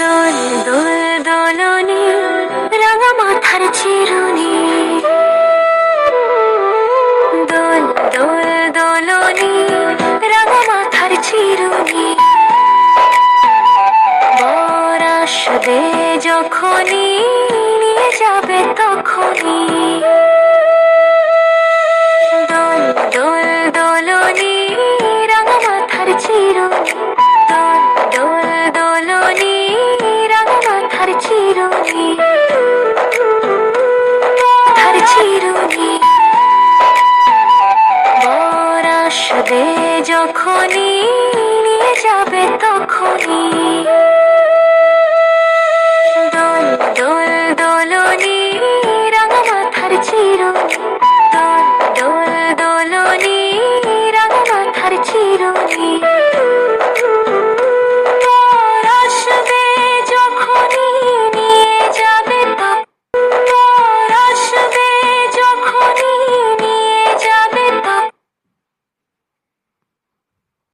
দোল দোল দোলনি রাঙা মাথার চিরুনি, দোল দোল দোলনি রাঙা মাথার চিরুনি। বর আসবে যখনই নিয়ে যাবে তখনই, দোল দোল দোলনি রাঙা মাথার চিরুনি, দোল দোল দোলনি রাঙা মাথার চিরুনি, মাথার চিরুনি। বর আসবে যখনই নিয়ে যাবে তখনই।